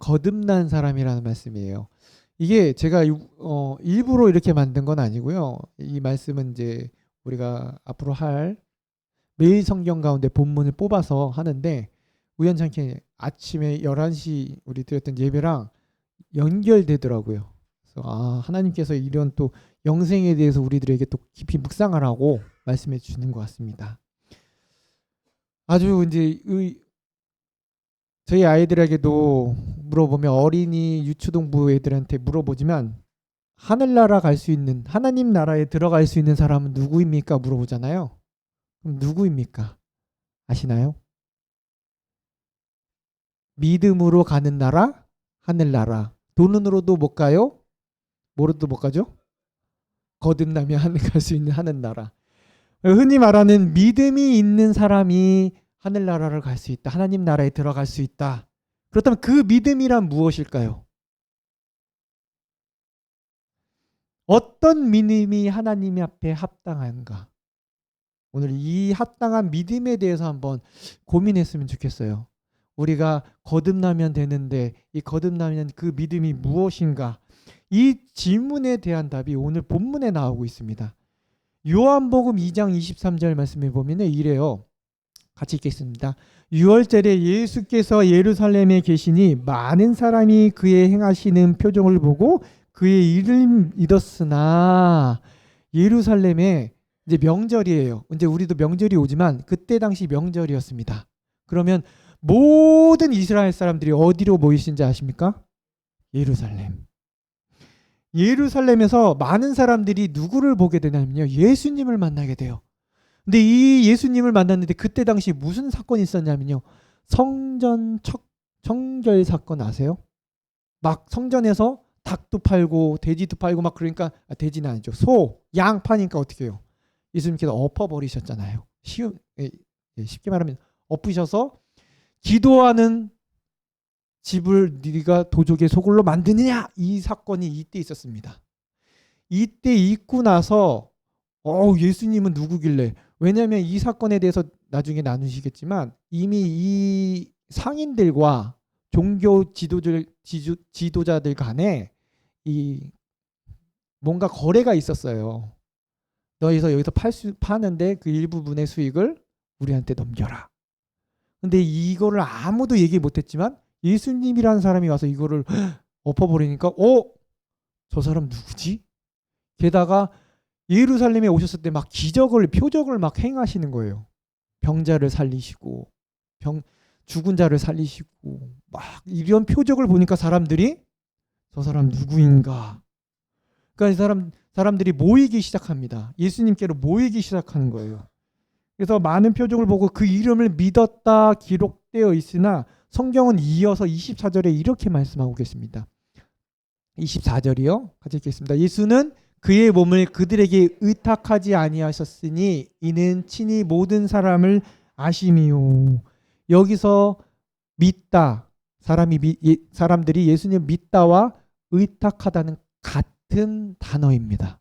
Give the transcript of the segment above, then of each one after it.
거듭난 사람이라는 말씀이에요. 이게 제가 일부러 이렇게 만든 건 아니고요. 이 말씀은 이제 우리가 앞으로 할 매일 성경 가운데 본문을 뽑아서 하는데 우연찮게 아침에 11시 우리 드렸던 예배랑 연결되더라고요. 그래서 하나님께서 이런 또 영생에 대해서 우리들에게 또 깊이 묵상하라고 말씀해 주시는 것 같습니다. 아주 이제 저희 아이들에게도 물어보면 어린이 유초동부 애들한테 물어보지만 하늘나라 갈 수 있는 하나님 나라에 들어갈 수 있는 사람은 누구입니까? 물어보잖아요. 그럼 누구입니까? 아시나요? 믿음으로 가는 나라, 하늘나라. 돈으로도 못 가요? 뭐로도 못 가죠? 거듭나면 하늘 갈 수 있는 하늘나라. 흔히 말하는 믿음이 있는 사람이 하늘나라를 갈 수 있다. 하나님 나라에 들어갈 수 있다. 그렇다면 그 믿음이란 무엇일까요? 어떤 믿음이 하나님 앞에 합당한가? 오늘 이 합당한 믿음에 대해서 한번 고민했으면 좋겠어요. 우리가 거듭나면 되는데 이 거듭나면 그 믿음이 무엇인가? 이 질문에 대한 답이 오늘 본문에 나오고 있습니다. 요한복음 2장 23절 말씀에 보면 이래요. 같이 읽겠습니다. 6월절에 예수께서 예루살렘에 계시니 많은 사람이 그의 행하시는 표정을 보고 그의 일을 믿었으나 예루살렘에 이제 명절이에요. 이제 우리도 명절이 오지만 그때 당시 명절이었습니다. 그러면 모든 이스라엘 사람들이 어디로 모이신지 아십니까? 예루살렘. 예루살렘에서 많은 사람들이 누구를 보게 되냐면요. 예수님을 만나게 돼요. 근데 이 예수님을 만났는데 그때 당시 무슨 사건이 있었냐면요. 성전 청결 사건 아세요? 막 성전에서 닭도 팔고 돼지도 팔고 막 그러니까 돼지는 아니죠. 소, 양 파니까 어떻게 해요? 예수님께서 엎어버리셨잖아요. 쉽게 말하면 엎으셔서 기도하는 집을 네가 도적의 소굴로 만드느냐? 이 사건이 이때 있었습니다. 이때 있고 나서 예수님은 누구길래? 왜냐하면 이 사건에 대해서 나중에 나누시겠지만 이미 이 상인들과 종교 지도자들 간에 이 뭔가 거래가 있었어요. 너희서 여기서 파는데 그 일부분의 수익을 우리한테 넘겨라. 근데 이거를 아무도 얘기 못했지만 예수님이라는 사람이 와서 이거를 엎어버리니까 저 사람 누구지? 게다가 예루살렘에 오셨을 때 막 표적을 막 행하시는 거예요. 병자를 살리시고 죽은 자를 살리시고 막 이런 표적을 보니까 사람들이 저 사람 누구인가? 그러니까 사람들이 모이기 시작합니다. 예수님께로 모이기 시작하는 거예요. 그래서 많은 표적을 보고 그 이름을 믿었다 기록되어 있으나 성경은 이어서 24절에 이렇게 말씀하고 계십니다. 24절이요. 같이 읽겠습니다. 예수는 그의 몸을 그들에게 의탁하지 아니하셨으니 이는 친히 모든 사람을 아심이요. 여기서 믿다 사람들이 예수님 믿다와 의탁하다는 같은 단어입니다.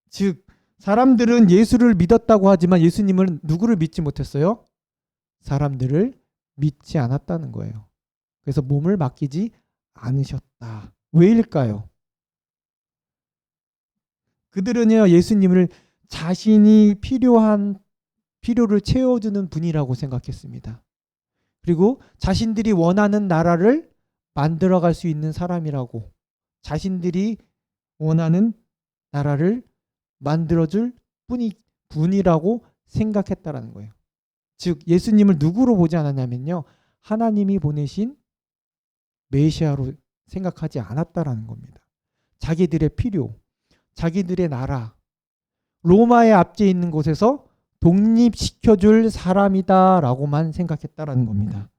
즉 사람들은 예수를 믿었다고 하지만 예수님은 누구를 믿지 못했어요? 사람들을 믿지 않았다는 거예요. 그래서 몸을 맡기지 않으셨다. 왜일까요? 그들은요 예수님을 자신이 필요를 채워주는 분이라고 생각했습니다. 그리고 자신들이 원하는 나라를 만들어갈 수 있는 사람이라고, 자신들이 원하는 나라를 만들어줄 분이라고 생각했다라는 거예요. 즉 예수님을 누구로 보지 않았냐면요, 하나님이 보내신 메시아로 생각하지 않았다라는 겁니다. 자기들의 필요, 자기들의 나라, 로마의 압제에 있는 곳에서 독립시켜줄 사람이다라고만 생각했다라는 겁니다.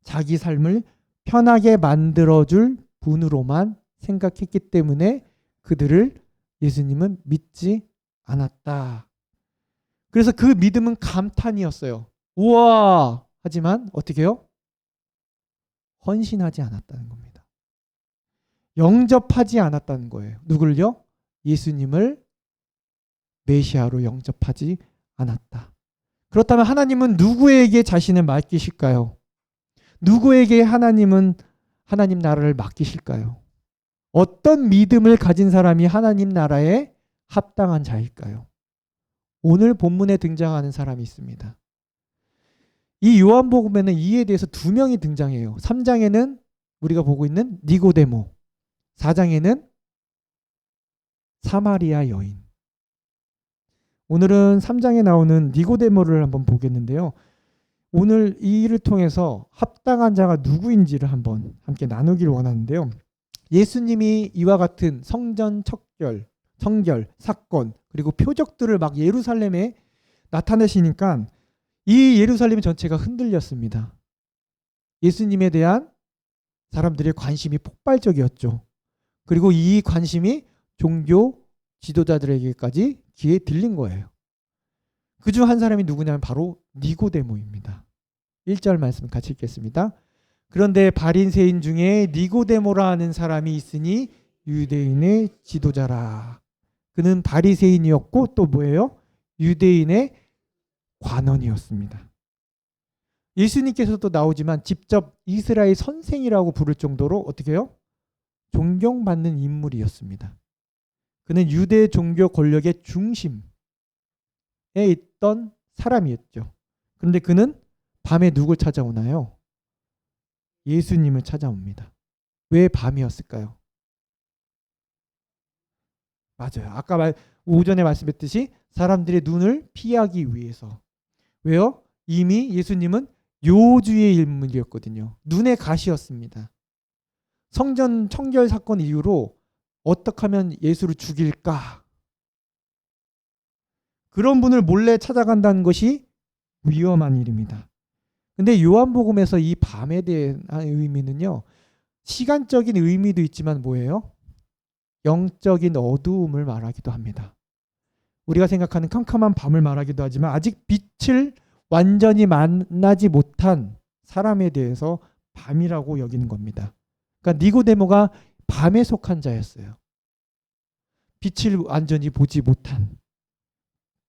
자기 삶을 편하게 만들어줄 분으로만 생각했기 때문에 그들을 예수님은 믿지 않았다. 그래서 그 믿음은 감탄이었어요. 우와! 하지만 어떻게 해요? 헌신하지 않았다는 겁니다. 영접하지 않았다는 거예요. 누굴요? 예수님을 메시아로 영접하지 않았다. 그렇다면 하나님은 누구에게 자신을 맡기실까요? 누구에게 하나님 나라를 맡기실까요? 어떤 믿음을 가진 사람이 하나님 나라에 합당한 자일까요? 오늘 본문에 등장하는 사람이 있습니다. 이 요한복음에는 이에 대해서 두 명이 등장해요. 3장에는 우리가 보고 있는 니고데모, 4장에는 사마리아 여인. 오늘은 3장에 나오는 니고데모를 한번 보겠는데요. 오늘 이 일을 통해서 합당한 자가 누구인지를 한번 함께 나누길 원하는데요. 예수님이 이와 같은 성전 청결, 사건, 그리고 표적들을 막 예루살렘에 나타내시니까 이 예루살렘 전체가 흔들렸습니다. 예수님에 대한 사람들의 관심이 폭발적이었죠. 그리고 이 관심이 종교 지도자들에게까지 귀에 들린 거예요. 그중 한 사람이 누구냐면 바로 니고데모입니다. 1절 말씀 같이 읽겠습니다. 그런데 바리새인 중에 니고데모라 하는 사람이 있으니 유대인의 지도자라. 그는 바리새인이었고 또 뭐예요? 유대인의 관원이었습니다. 예수님께서도 나오지만 직접 이스라엘 선생이라고 부를 정도로 어떻게 해요? 존경받는 인물이었습니다. 그는 유대 종교 권력의 중심에 있던 사람이었죠. 그런데 그는 밤에 누굴 찾아오나요? 예수님을 찾아옵니다. 왜 밤이었을까요? 맞아요. 아까 오전에 말씀했듯이 사람들의 눈을 피하기 위해서. 왜요? 이미 예수님은 요주의 인물이었거든요. 눈의 가시였습니다. 성전 청결 사건 이후로 어떻게 하면 예수를 죽일까? 그런 분을 몰래 찾아간다는 것이 위험한 일입니다. 근데 요한복음에서 이 밤에 대한 의미는요, 시간적인 의미도 있지만 뭐예요? 영적인 어두움을 말하기도 합니다. 우리가 생각하는 캄캄한 밤을 말하기도 하지만 아직 빛을 완전히 만나지 못한 사람에 대해서 밤이라고 여기는 겁니다. 그러니까 니고데모가 밤에 속한 자였어요. 빛을 완전히 보지 못한.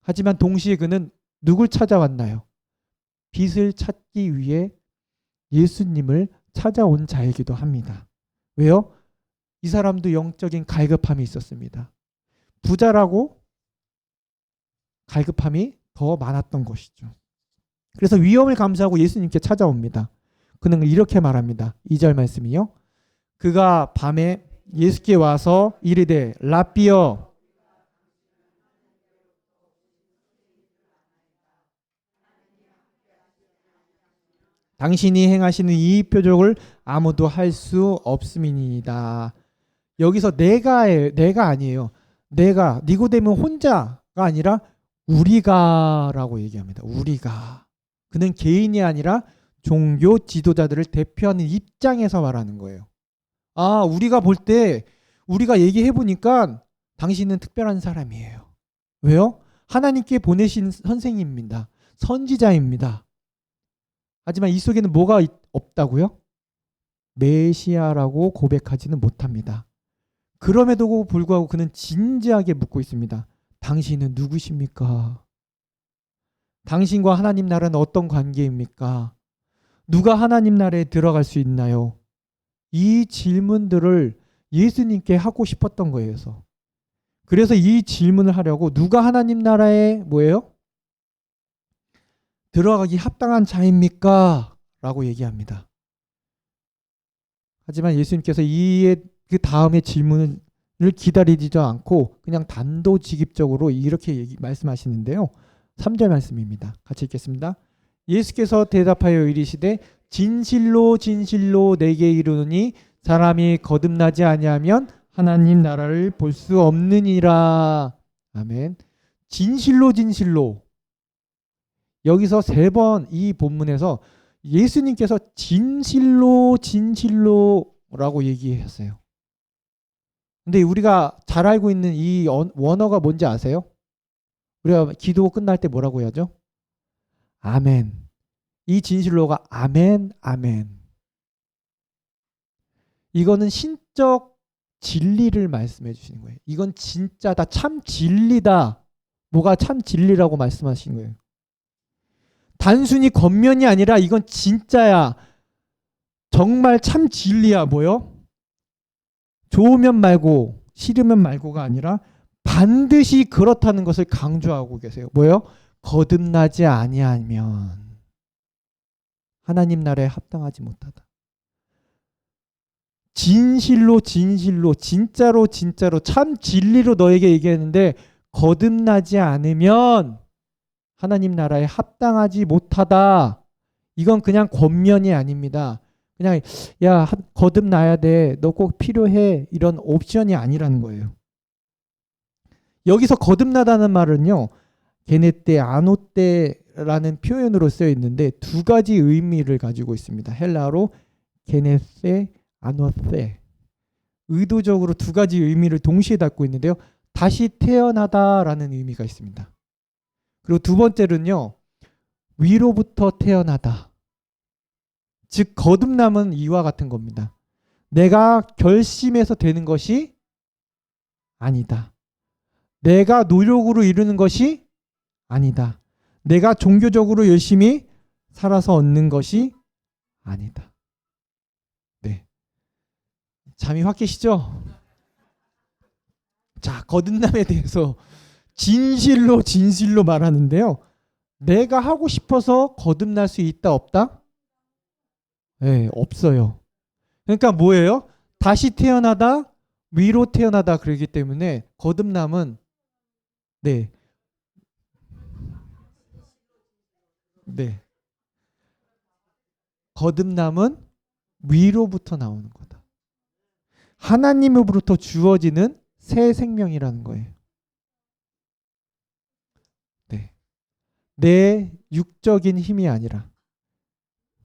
하지만 동시에 그는 누굴 찾아왔나요? 빛을 찾기 위해 예수님을 찾아온 자이기도 합니다. 왜요? 이 사람도 영적인 갈급함이 있었습니다. 부자라고 갈급함이 더 많았던 것이죠. 그래서 위험을 감수하고 예수님께 찾아옵니다. 그는 이렇게 말합니다. 2절 말씀이요. 그가 밤에 예수께 와서 이르되 라삐여, 당신이 행하시는 이 표적을 아무도 할 수 없음이니이다. 여기서 내가 아니에요. 내가, 니고데모 혼자가 아니라 우리가라고 얘기합니다. 우리가. 그는 개인이 아니라 종교 지도자들을 대표하는 입장에서 말하는 거예요. 아, 우리가 볼 때 우리가 얘기해 보니까 당신은 특별한 사람이에요. 왜요? 하나님께 보내신 선생님입니다. 선지자입니다. 하지만 이 속에는 뭐가 없다고요? 메시아라고 고백하지는 못합니다. 그럼에도 불구하고 그는 진지하게 묻고 있습니다. 당신은 누구십니까? 당신과 하나님 나라는 어떤 관계입니까? 누가 하나님 나라에 들어갈 수 있나요? 이 질문들을 예수님께 하고 싶었던 거예요. 그래서 이 질문을 하려고 누가 하나님 나라에 뭐예요? 들어가기 합당한 자입니까? 라고 얘기합니다. 하지만 예수님께서 그 다음의 질문을 기다리지도 않고 그냥 단도직입적으로 이렇게 말씀하시는데요. 3절 말씀입니다. 같이 읽겠습니다. 예수께서 대답하여 이르시되 진실로 진실로 내게 이르노니 사람이 거듭나지 아니하면 하나님 나라를 볼 수 없느니라. 아멘. 진실로 진실로. 여기서 3번 이 본문에서 예수님께서 진실로 진실로라고 얘기했어요. 근데 우리가 잘 알고 있는 이 원어가 뭔지 아세요? 우리가 기도 끝날 때 뭐라고 해야죠? 아멘. 이 진실로가 아멘, 아멘. 이거는 신적 진리를 말씀해 주시는 거예요. 이건 진짜다, 참 진리다. 뭐가 참 진리라고 말씀하신 거예요. 단순히 겉면이 아니라 이건 진짜야. 정말 참 진리야 뭐요? 좋으면 말고 싫으면 말고가 아니라 반드시 그렇다는 것을 강조하고 계세요. 뭐요? 거듭나지 아니하면 하나님 나라에 합당하지 못하다. 진실로 진실로 진짜로 진짜로 참 진리로 너에게 얘기했는데 거듭나지 않으면 하나님 나라에 합당하지 못하다. 이건 그냥 권면이 아닙니다. 그냥 야 거듭나야 돼. 너 꼭 필요해. 이런 옵션이 아니라는 거예요. 여기서 거듭나다는 말은요. 게네테 아노테라는 표현으로 쓰여 있는데 두 가지 의미를 가지고 있습니다. 헬라어로 게네세 아노테. 의도적으로 두 가지 의미를 동시에 담고 있는데요. 다시 태어나다라는 의미가 있습니다. 그리고 두 번째는요. 위로부터 태어나다. 즉 거듭남은 이와 같은 겁니다. 내가 결심해서 되는 것이 아니다. 내가 노력으로 이루는 것이 아니다. 내가 종교적으로 열심히 살아서 얻는 것이 아니다. 네. 잠이 확 깨시죠? 자, 거듭남에 대해서 진실로 말하는데요. 내가 하고 싶어서 거듭날 수 있다 없다? 네, 없어요. 그러니까 뭐예요? 다시 태어나다, 위로 태어나다 그러기 때문에 거듭남은 네. 거듭남은 위로부터 나오는 거다. 하나님으로부터 주어지는 새 생명이라는 거예요. 네. 내 육적인 힘이 아니라.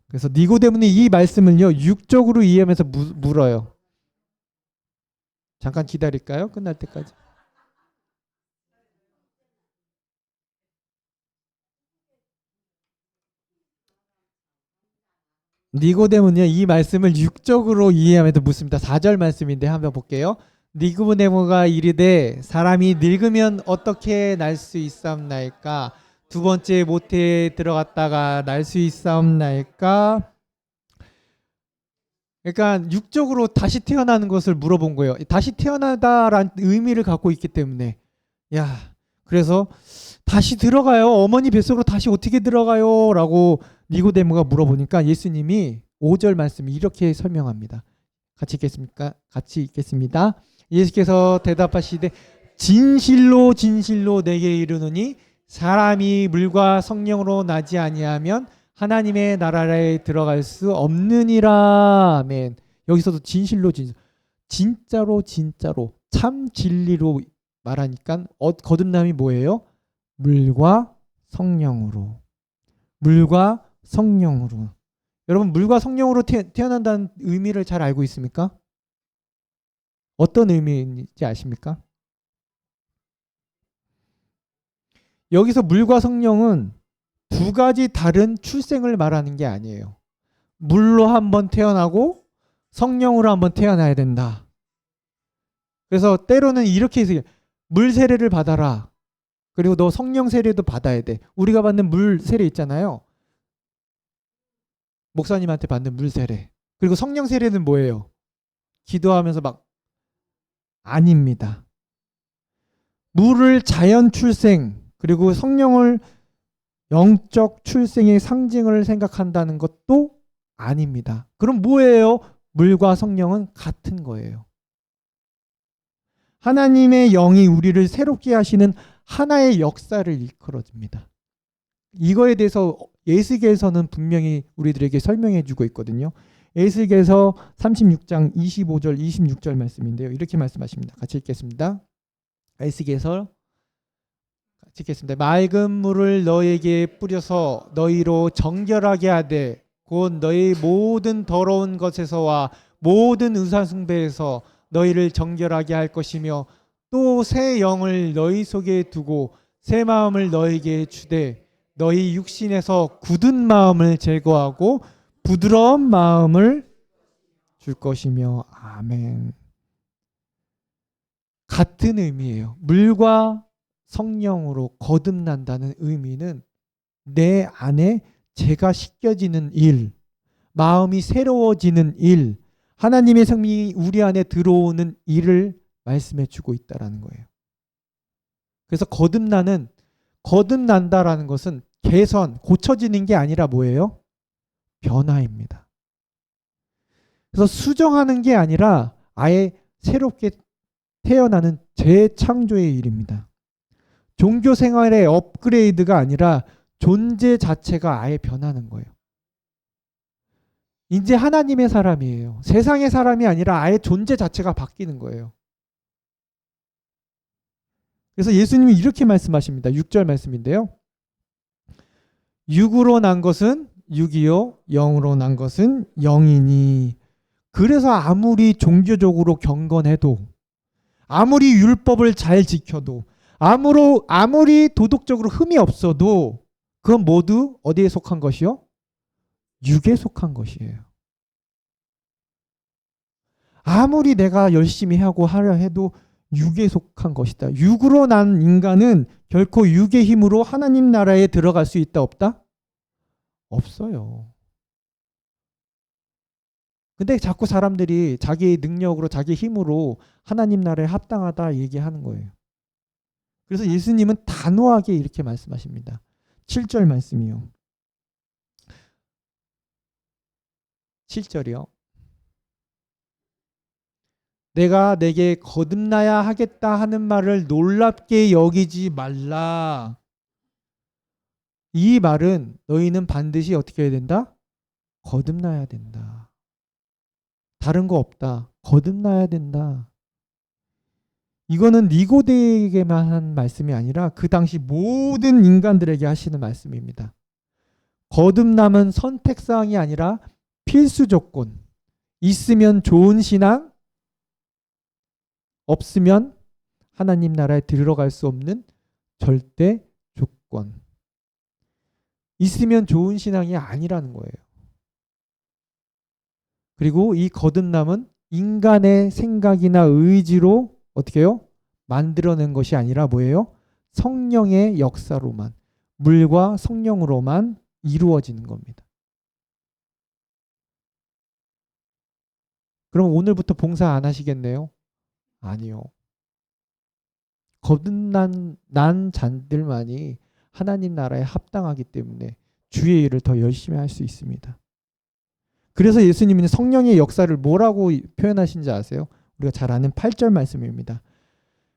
그래서 니고데모는 이 말씀을요 육적으로 이해하면서 물어요. 잠깐 기다릴까요? 끝날 때까지. 니고데모는요 이 말씀을 육적으로 이해하면서 묻습니다. 4절 말씀인데 한번 볼게요. 니고데모가 이르되 사람이 늙으면 어떻게 날 수 있사옵나이까? 두 번째 모태에 들어갔다가 날 수 있사옵나이까? 그러니까 육적으로 다시 태어나는 것을 물어본 거예요. 다시 태어나다라는 의미를 갖고 있기 때문에 야 그래서 다시 들어가요. 어머니 뱃속으로 다시 어떻게 들어가요? 라고 니고데모가 물어보니까 예수님이 5절 말씀이 이렇게 설명합니다. 같이 읽겠습니까? 같이 읽겠습니다. 예수께서 대답하시되 진실로 진실로 내게 이르노니 사람이 물과 성령으로 나지 아니하면 하나님의 나라에 들어갈 수 없느니라. 아멘. 여기서도 진실로 진짜로 참 진리로 말하니까 거듭남이 뭐예요? 물과 성령으로. 여러분 물과 성령으로 태어난다는 의미를 잘 알고 있습니까? 어떤 의미인지 아십니까? 여기서 물과 성령은 두 가지 다른 출생을 말하는 게 아니에요. 물로 한번 태어나고 성령으로 한번 태어나야 된다. 그래서 때로는 이렇게 해서 물 세례를 받아라. 그리고 너 성령 세례도 받아야 돼. 우리가 받는 물 세례 있잖아요. 목사님한테 받는 물 세례. 그리고 성령 세례는 뭐예요? 기도하면서 막 아닙니다. 물을 자연 출생 그리고 성령을 영적 출생의 상징을 생각한다는 것도 아닙니다. 그럼 뭐예요? 물과 성령은 같은 거예요. 하나님의 영이 우리를 새롭게 하시는 하나의 역사를 일컬어줍니다. 이거에 대해서 에스겔서는 분명히 우리들에게 설명해 주고 있거든요. 에스겔서 36장 25절 26절 말씀인데요. 이렇게 말씀하십니다. 같이 읽겠습니다. 에스겔서 같이 읽겠습니다. 맑은 물을 너에게 뿌려서 너희로 정결하게 하되 곧 너희 모든 더러운 것에서와 모든 의사숭배에서 너희를 정결하게 할 것이며 또 새 영을 너희 속에 두고 새 마음을 너희에게 주되 너희 육신에서 굳은 마음을 제거하고 부드러운 마음을 줄 것이며 아멘. 같은 의미예요. 물과 성령으로 거듭난다는 의미는 내 안에 죄가 씻겨지는 일, 마음이 새로워지는 일, 하나님의 생명이 우리 안에 들어오는 일을 말씀해 주고 있다라는 거예요. 그래서 거듭난다라는 것은 개선, 고쳐지는 게 아니라 뭐예요? 변화입니다. 그래서 수정하는 게 아니라 아예 새롭게 태어나는 재창조의 일입니다. 종교 생활의 업그레이드가 아니라 존재 자체가 아예 변하는 거예요. 이제 하나님의 사람이에요. 세상의 사람이 아니라 아예 존재 자체가 바뀌는 거예요. 그래서 예수님이 이렇게 말씀하십니다. 6절 말씀인데요. 육으로 난 것은 육이요, 영으로 난 것은 영이니. 그래서 아무리 종교적으로 경건해도, 아무리 율법을 잘 지켜도, 아무리 도덕적으로 흠이 없어도 그건 모두 어디에 속한 것이요? 육에 속한 것이에요. 아무리 내가 열심히 하려 해도 육에 속한 것이다. 육으로 난 인간은 결코 육의 힘으로 하나님 나라에 들어갈 수 있다 없다? 없어요. 근데 자꾸 사람들이 자기 능력으로 자기 힘으로 하나님 나라에 합당하다 얘기하는 거예요. 그래서 예수님은 단호하게 이렇게 말씀하십니다. 7절 말씀이요. 7절이요. 내가 내게 거듭나야 하겠다 하는 말을 놀랍게 여기지 말라. 이 말은 너희는 반드시 어떻게 해야 된다? 거듭나야 된다. 다른 거 없다. 거듭나야 된다. 이거는 니고데에게만 한 말씀이 아니라 그 당시 모든 인간들에게 하시는 말씀입니다. 거듭남은 선택사항이 아니라 필수 조건. 있으면 좋은 신앙, 없으면 하나님 나라에 들어갈 수 없는 절대 조건. 있으면 좋은 신앙이 아니라는 거예요. 그리고 이 거듭남은 인간의 생각이나 의지로 어떻게 해요? 만들어낸 것이 아니라 뭐예요? 성령의 역사로만, 물과 성령으로만 이루어지는 겁니다. 그럼 오늘부터 봉사 안 하시겠네요? 아니요. 거듭난 자들만이 하나님 나라에 합당하기 때문에 주의 일을 더 열심히 할 수 있습니다. 그래서 예수님은 성령의 역사를 뭐라고 표현하신지 아세요? 우리가 잘 아는 8절 말씀입니다.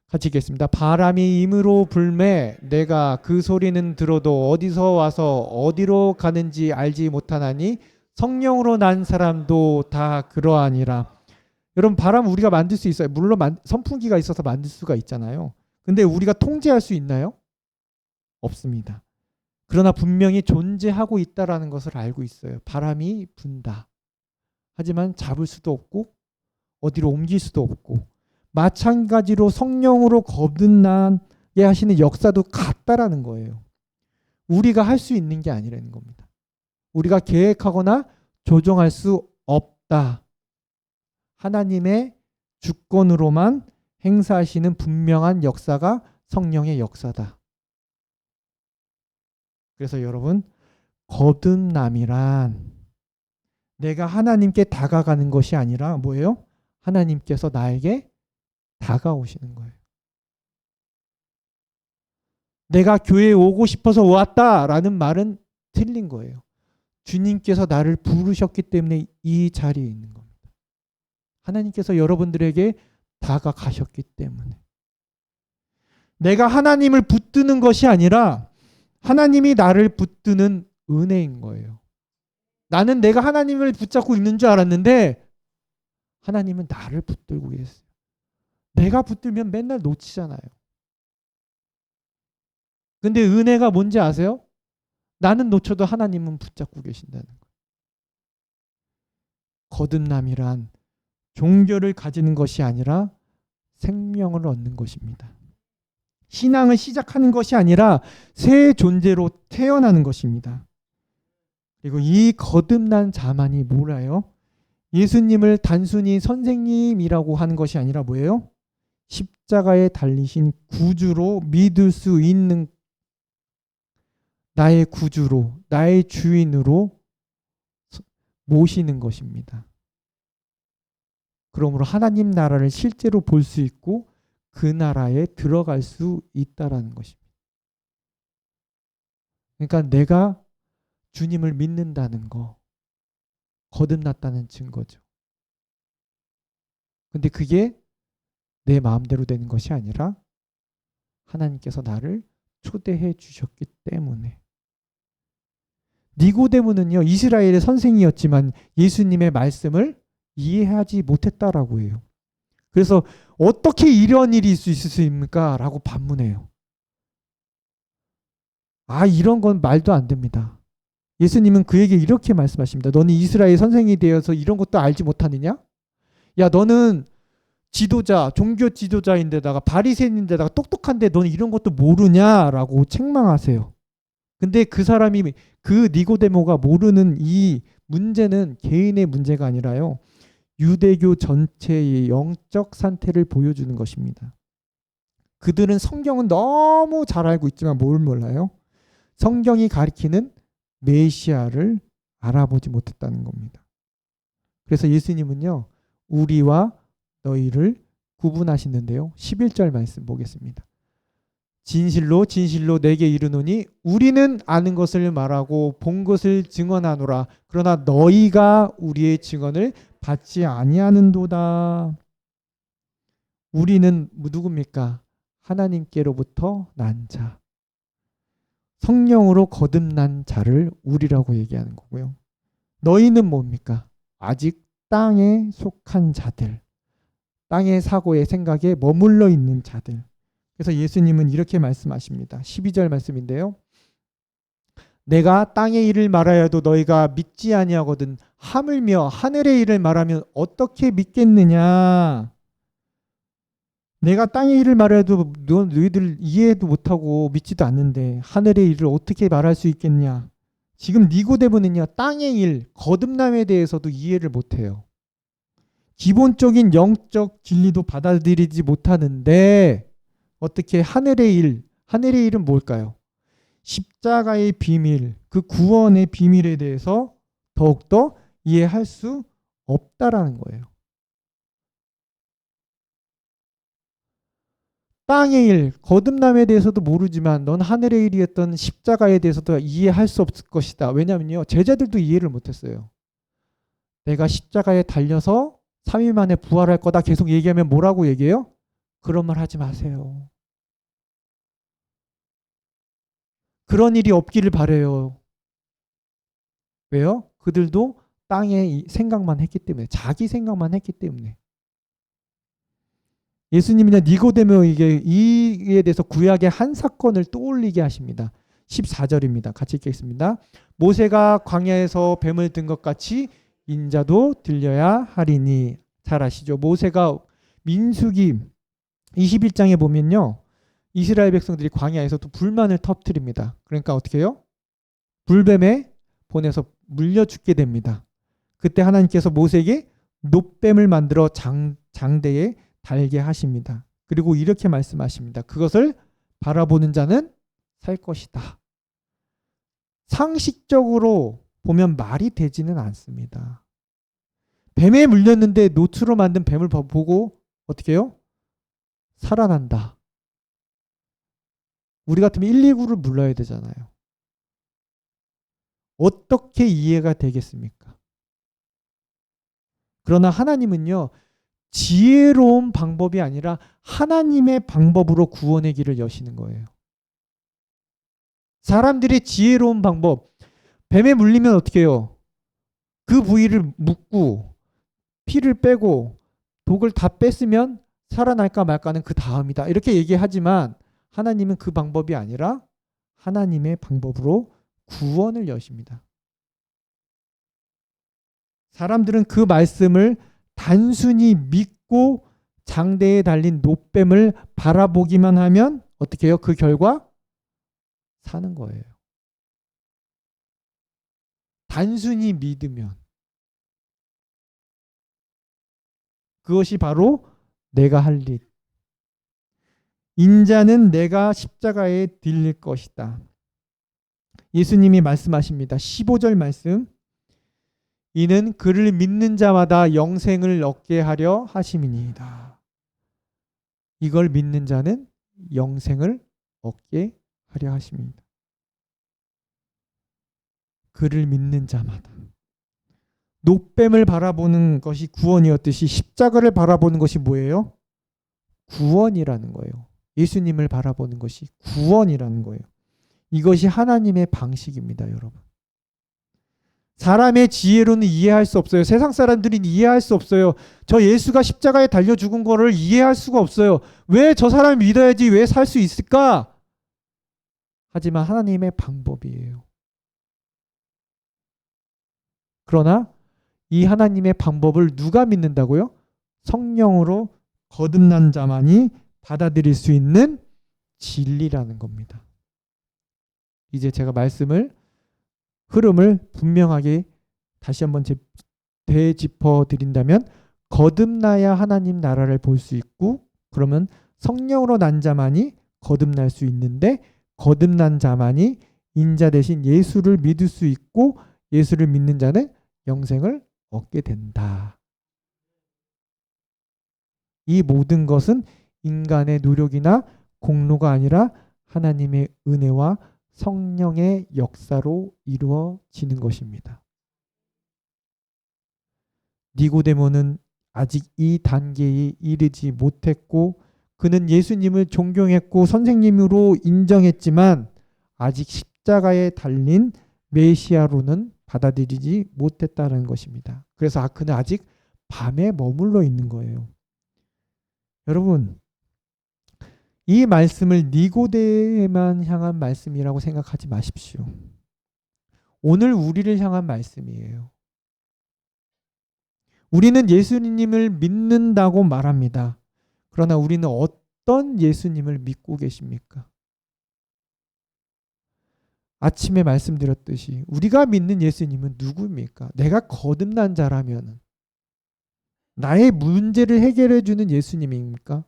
같이 읽겠습니다. 바람이 임으로 불매 내가 그 소리는 들어도 어디서 와서 어디로 가는지 알지 못하나니 성령으로 난 사람도 다 그러하니라. 여러분, 바람 우리가 만들 수 있어요. 물론 선풍기가 있어서 만들 수가 있잖아요. 근데 우리가 통제할 수 있나요? 없습니다. 그러나 분명히 존재하고 있다라는 것을 알고 있어요. 바람이 분다. 하지만 잡을 수도 없고 어디로 옮길 수도 없고, 마찬가지로 성령으로 거듭나게 하시는 역사도 같다라는 거예요. 우리가 할 수 있는 게 아니라는 겁니다. 우리가 계획하거나 조정할 수 없다. 하나님의 주권으로만 행사하시는 분명한 역사가 성령의 역사다. 그래서 여러분, 거듭남이란 내가 하나님께 다가가는 것이 아니라 뭐예요? 하나님께서 나에게 다가오시는 거예요. 내가 교회에 오고 싶어서 왔다라는 말은 틀린 거예요. 주님께서 나를 부르셨기 때문에 이 자리에 있는 겁니다. 하나님께서 여러분들에게 다가가셨기 때문에. 내가 하나님을 붙드는 것이 아니라 하나님이 나를 붙드는 은혜인 거예요. 나는 내가 하나님을 붙잡고 있는 줄 알았는데 하나님은 나를 붙들고 계세요. 내가 붙들면 맨날 놓치잖아요. 근데 은혜가 뭔지 아세요? 나는 놓쳐도 하나님은 붙잡고 계신다는 거예요. 거듭남이란 종교를 가지는 것이 아니라 생명을 얻는 것입니다. 신앙을 시작하는 것이 아니라 새 존재로 태어나는 것입니다. 그리고 이 거듭난 자만이 뭐라요? 예수님을 단순히 선생님이라고 하는 것이 아니라 뭐예요? 십자가에 달리신 구주로 믿을 수 있는, 나의 구주로, 나의 주인으로 모시는 것입니다. 그러므로 하나님 나라를 실제로 볼 수 있고 그 나라에 들어갈 수 있다라는 것입니다. 그러니까 내가 주님을 믿는다는 거, 거듭났다는 증거죠. 근데 그게 내 마음대로 되는 것이 아니라 하나님께서 나를 초대해 주셨기 때문에. 니고데모는요, 이스라엘의 선생이었지만 예수님의 말씀을 이해하지 못했다라고 해요. 그래서 어떻게 이런 일이 있을 수 있습니까? 라고 반문해요. 이런 건 말도 안 됩니다. 예수님은 그에게 이렇게 말씀하십니다. 너는 이스라엘 선생이 되어서 이런 것도 알지 못하느냐? 야, 너는 지도자, 종교 지도자인데다가 바리새인인데다가 똑똑한데 너는 이런 것도 모르냐라고 책망하세요. 근데 그 사람이, 그 니고데모가 모르는 이 문제는 개인의 문제가 아니라요, 유대교 전체의 영적 상태를 보여주는 것입니다. 그들은 성경은 너무 잘 알고 있지만 뭘 몰라요? 성경이 가리키는 메시아를 알아보지 못했다는 겁니다. 그래서 예수님은요, 우리와 너희를 구분하시는데요. 11절 말씀 보겠습니다. 진실로 진실로 내게 이르노니 우리는 아는 것을 말하고 본 것을 증언하노라. 그러나 너희가 우리의 증언을 받지 아니하는도다. 우리는 누굽니까? 하나님께로부터 난 자, 성령으로 거듭난 자를 우리라고 얘기하는 거고요. 너희는 뭡니까? 아직 땅에 속한 자들, 땅의 사고의 생각에 머물러 있는 자들. 그래서 예수님은 이렇게 말씀하십니다. 12절 말씀인데요. 내가 땅의 일을 말하여도 너희가 믿지 아니하거든 하물며 하늘의 일을 말하면 어떻게 믿겠느냐. 내가 땅의 일을 말해도 너희들 이해도 못하고 믿지도 않는데 하늘의 일을 어떻게 말할 수 있겠냐. 지금 니고데모는요, 땅의 일, 거듭남에 대해서도 이해를 못해요. 기본적인 영적 진리도 받아들이지 못하는데 어떻게 하늘의 일은 뭘까요? 십자가의 비밀, 그 구원의 비밀에 대해서 더욱더 이해할 수 없다라는 거예요. 땅의 일, 거듭남에 대해서도 모르지만 넌 하늘의 일이었던 십자가에 대해서도 이해할 수 없을 것이다. 왜냐하면요, 제자들도 이해를 못했어요. 내가 십자가에 달려서 3일 만에 부활할 거다 계속 얘기하면 뭐라고 얘기해요? 그런 말 하지 마세요. 그런 일이 없기를 바라요. 왜요? 그들도 땅의 생각만 했기 때문에, 자기 생각만 했기 때문에. 예수님이나 니고데모에게 이에 대해서 구약의 한 사건을 떠올리게 하십니다. 14절입니다. 같이 읽겠습니다. 모세가 광야에서 뱀을 든 것 같이 인자도 들려야 하리니. 잘 아시죠? 모세가 민수기 21장에 보면요, 이스라엘 백성들이 광야에서 또 불만을 터뜨립니다. 그러니까 어떻게 해요? 불뱀에 보내서 물려 죽게 됩니다. 그때 하나님께서 모세에게 놋뱀을 만들어 장대에 달게 하십니다. 그리고 이렇게 말씀하십니다. 그것을 바라보는 자는 살 것이다. 상식적으로 보면 말이 되지는 않습니다. 뱀에 물렸는데 놋으로 만든 뱀을 보고 어떻게 해요? 살아난다. 우리 같으면 119를 불러야 되잖아요. 어떻게 이해가 되겠습니까? 그러나 하나님은요, 지혜로운 방법이 아니라 하나님의 방법으로 구원의 길을 여시는 거예요. 사람들의 지혜로운 방법, 뱀에 물리면 어떻게 해요? 그 부위를 묶고 피를 빼고 독을 다 뺐으면 살아날까 말까는 그 다음이다. 이렇게 얘기하지만 하나님은 그 방법이 아니라 하나님의 방법으로 구원을 여십니다. 사람들은 그 말씀을 단순히 믿고 장대에 달린 놋뱀을 바라보기만 하면 어떻게 해요? 그 결과 사는 거예요. 단순히 믿으면. 그것이 바로 내가 할 일. 인자는 내가 십자가에 들릴 것이다. 예수님이 말씀하십니다. 15절 말씀. 이는 그를 믿는 자마다 영생을 얻게 하려 하심이니이다. 이걸 믿는 자는 영생을 얻게 하려 하심이니이다. 그를 믿는 자마다. 노뱀을 바라보는 것이 구원이었듯이 십자가를 바라보는 것이 뭐예요? 구원이라는 거예요. 예수님을 바라보는 것이 구원이라는 거예요. 이것이 하나님의 방식입니다, 여러분. 사람의 지혜로는 이해할 수 없어요. 세상 사람들은 이해할 수 없어요. 저 예수가 십자가에 달려 죽은 거를 이해할 수가 없어요. 왜 저 사람을 믿어야지 왜 살 수 있을까? 하지만 하나님의 방법이에요. 그러나 이 하나님의 방법을 누가 믿는다고요? 성령으로 거듭난 자만이 받아들일 수 있는 진리라는 겁니다. 이제 제가 흐름을 분명하게 다시 한번 되짚어 드린다면, 거듭나야 하나님 나라를 볼 수 있고, 그러면 성령으로 난 자만이 거듭날 수 있는데, 거듭난 자만이 인자 대신 예수를 믿을 수 있고, 예수를 믿는 자는 영생을 얻게 된다. 이 모든 것은 인간의 노력이나 공로가 아니라 하나님의 은혜와 성령의 역사로 이루어지는 것입니다. 니고데모는 아직 이 단계에 이르지 못했고, 그는 예수님을 존경했고 선생님으로 인정했지만 아직 십자가에 달린 메시아로는 받아들이지 못했다는 것입니다. 그래서 그는 아직 밤에 머물러 있는 거예요. 여러분, 이 말씀을 니고데만 향한 말씀이라고 생각하지 마십시오. 오늘 우리를 향한 말씀이에요. 우리는 예수님을 믿는다고 말합니다. 그러나 우리는 어떤 예수님을 믿고 계십니까? 아침에 말씀드렸듯이 우리가 믿는 예수님은 누구입니까? 내가 거듭난 자라면 나의 문제를 해결해 주는 예수님입니까?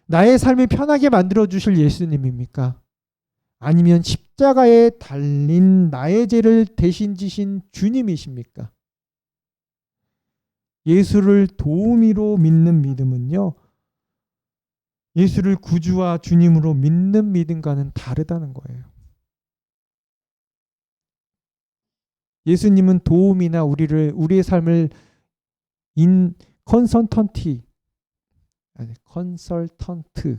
나의 삶을 편하게 만들어 주실 예수님입니까? 아니면 십자가에 달린 나의 죄를 대신 지신 주님이십니까? 예수를 도우미로 믿는 믿음은요, 예수를 구주와 주님으로 믿는 믿음과는 다르다는 거예요. 예수님은 도움이나 우리의 삶을 컨설턴트로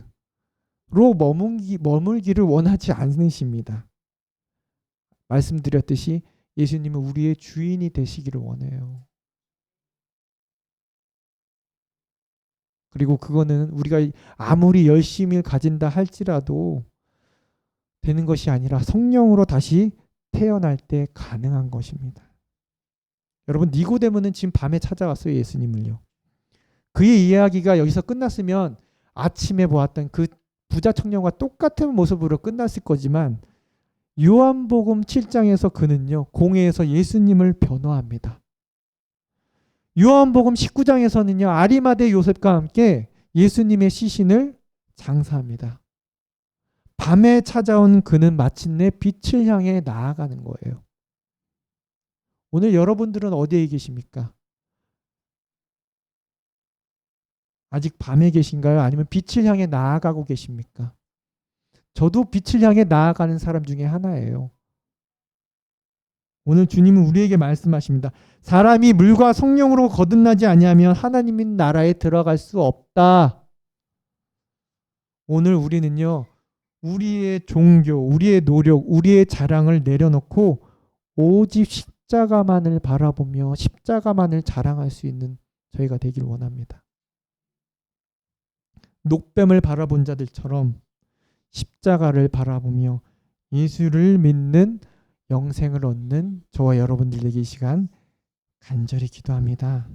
머물기를 원하지 않으십니다. 말씀드렸듯이 예수님은 우리의 주인이 되시기를 원해요. 그리고 그거는 우리가 아무리 열심히 가진다 할지라도 되는 것이 아니라 성령으로 다시 태어날 때 가능한 것입니다. 여러분, 니고데모는 지금 밤에 찾아왔어요, 예수님을요. 그의 이야기가 여기서 끝났으면 아침에 보았던 그 부자 청년과 똑같은 모습으로 끝났을 거지만, 요한복음 7장에서 그는요, 공회에서 예수님을 변호합니다. 요한복음 19장에서는요, 아리마대 요셉과 함께 예수님의 시신을 장사합니다. 밤에 찾아온 그는 마침내 빛을 향해 나아가는 거예요. 오늘 여러분들은 어디에 계십니까? 아직 밤에 계신가요? 아니면 빛을 향해 나아가고 계십니까? 저도 빛을 향해 나아가는 사람 중에 하나예요. 오늘 주님은 우리에게 말씀하십니다. 사람이 물과 성령으로 거듭나지 아니하면 하나님의 나라에 들어갈 수 없다. 오늘 우리는요, 우리의 종교, 우리의 노력, 우리의 자랑을 내려놓고 오직 십자가만을 바라보며 십자가만을 자랑할 수 있는 저희가 되길 원합니다. 녹뱀을 바라본 자들처럼 십자가를 바라보며 예수를 믿는 영생을 얻는 저와 여러분들 되기 이 시간 간절히 기도합니다.